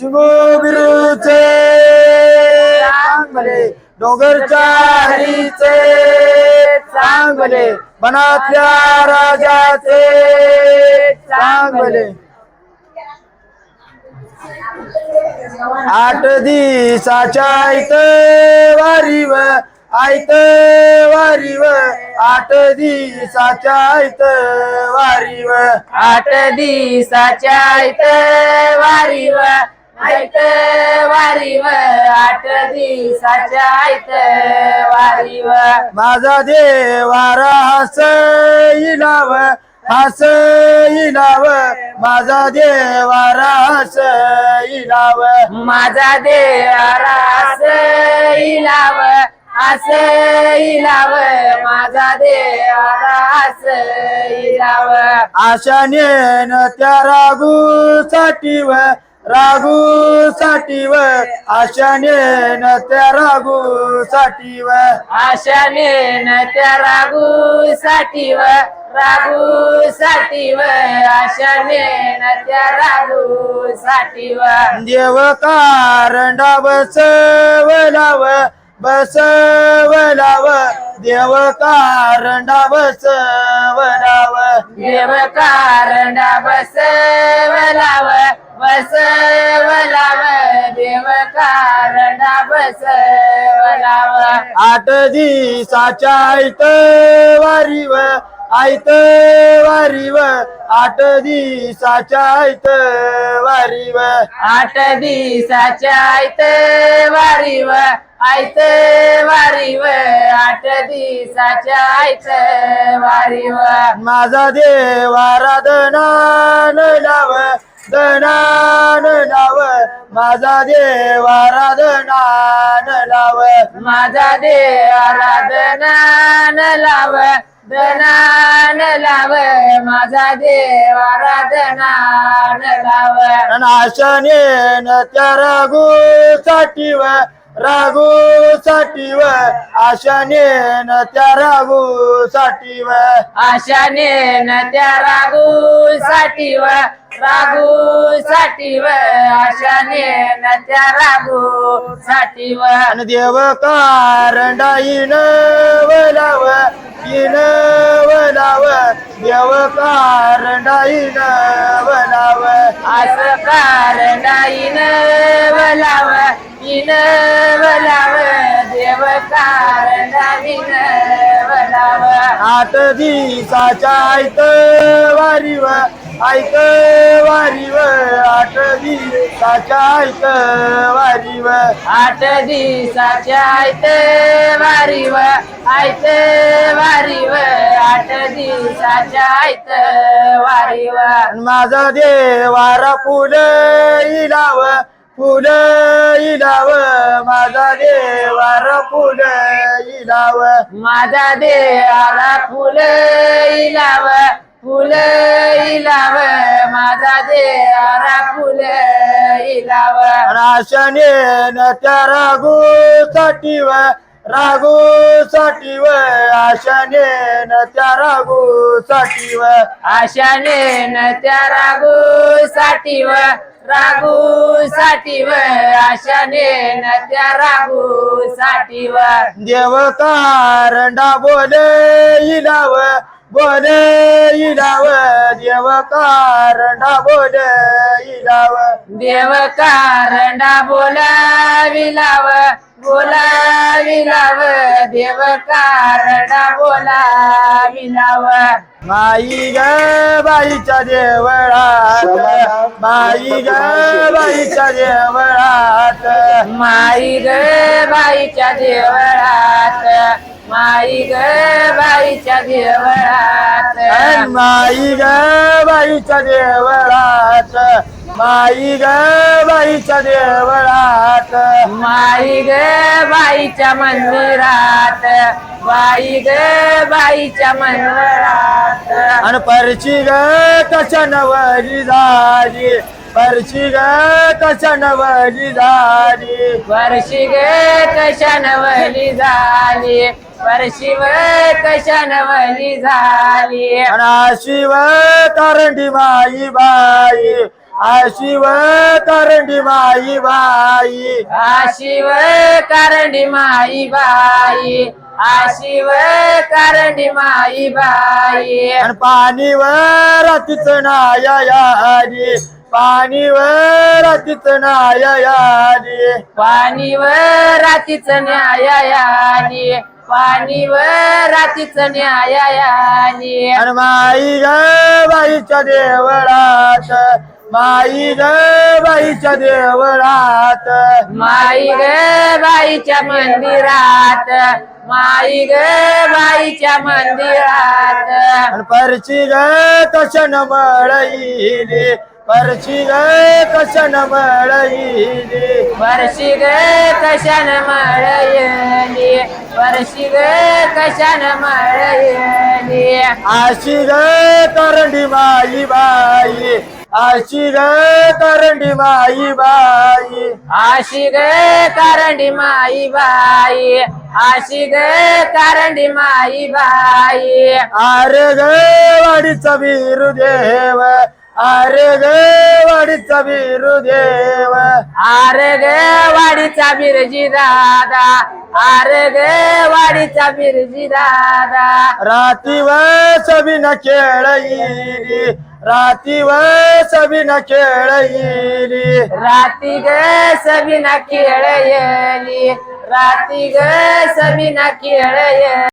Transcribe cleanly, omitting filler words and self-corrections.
शिवबिरूचे चांगले डोंगरच्या हरीचे चांगले बनातल्या राजाचे चांगले 8 दिवसाच्या ऐत वारीव ऐत वारीव 8 दिवसाच्या ऐत वारीव 8 दिवसाच्या ऐत वारीव ऐत वारीव 8 दिवसाच्या ऐत वारीव माझा देवारा हसईलाव हसईलाव माझा देवारा हसईलाव माझा देवारा हसईलाव हसईलाव माझा देवारा हसईलाव आशाने न त्या रागू साठीव रागू साठीव आशाने न त्या रागू साठीव आशाने न त्या रागू साठीव रागू साठीव आशाने न त्या रागू साठीव देव कारंडा बसवलाव बसवलाव देव कारंडा बसवलाव देव कारंडा बसवलाव बसवलाव देव कारंडा बसवलाव 8 दिवसाच्या ऐत वारीव ऐत वारीव 8 दिवसाच्या ऐत वारीव 8 दिवसाच्या ऐत वारीव ऐत वारीव 8 दिवसाच्या ऐत वारीव माझा देवारा दनान लाव दनान लाव माझा देवारा दनान लाव माझा देवारा दनान लाव दनान लाव माझा देवारा दनान लाव आशाने न त्या रागू साठीव रागू साठीव आशाने न त्या रागू साठीव आशाने न त्या रागू साठीव रागू साठीव आशाने न त्या रागू साठीव देव कारंडा इन वलाव इन वलाव देव कारंडा इन वलाव आस कारंडा इन वलाव इन वलाव देव कारंडा इन वलाव 8 दिवसाच्या ऐत वारीव ऐत वारीव 8 दिवसाच्या ऐत वारीव 8 दिवसाच्या ऐत वारीव ऐत वारीव 8 दिवसाच्या ऐत वारीव माझा देवारा फुल इलाव फुल इलाव माझा देवारा फुल इलाव माझा देवारा फुल इलाव फुल इलाव माझा देवारा फुल इलाव आशाने न त्या रागू साठीव रागू साठीव आशाने न त्या रागू साठीव आशाने न त्या रागू साठीव रागू साठीव आशाने न त्या रागू साठीव देव कारंडा बोल इलाव बोल इलाव देव कारंडा बोल इलाव देव कारंडा बोलाविलाव बोलाविलाव देव कारंडा बोलाविलाव माई ग बाईच्या देवळात माई ग बाईच्या देवळात माई ग बाईच्या देवळात माई ग बाईच्या देवळात माई ग बाईच्या देवळात माई ग बाईच्या देवळात माई ग बाईच्या मंदिरात बाई ग बाईच्या मंदिरात आणि परची ग कशा नवली झाली परची ग कशा नवली झाली वर्षी ग कशान वली झाली वर्षी व कशान वली झाली आणि आशी व कारंडी माई बाई आशी व कारंडी माई बाई आशिव कारंडी माई बाई आशिव कारंडी माई बाई आणि पाणी व रातीच नाया यादी पाणी व रातीच नाया यादी पाणी व रातीच न्यायानी पाणी व रातीच न्यायानी आणि माई ग बाईच्या देवळात माई ग बाईच्या देवळात माई ग बाईच्या मंदिरात माई ग बाईच्या मंदिरात आणि परची ग कशन मळईली परची ग कशन मळईली वर्षी ग कशान मळयली वर्षी ग कशान मळयली आशी ग करंडी माई बाई आशी ग करंडी माई बाई आशी ग कारंडी माई बाई आशी ग कारंडी माई बाई अरे ग वाडीचा वीरुदेव अरे ग वाडीचा वीरुदेव आरे ग वाडीचा बिरजी दादा आरे ग वाडीचा बिरजी दादा राती व सबिन खेळईली राती व सबिन खेळईली राती ग सबिना खेळ येली राती ग सबिना खेळ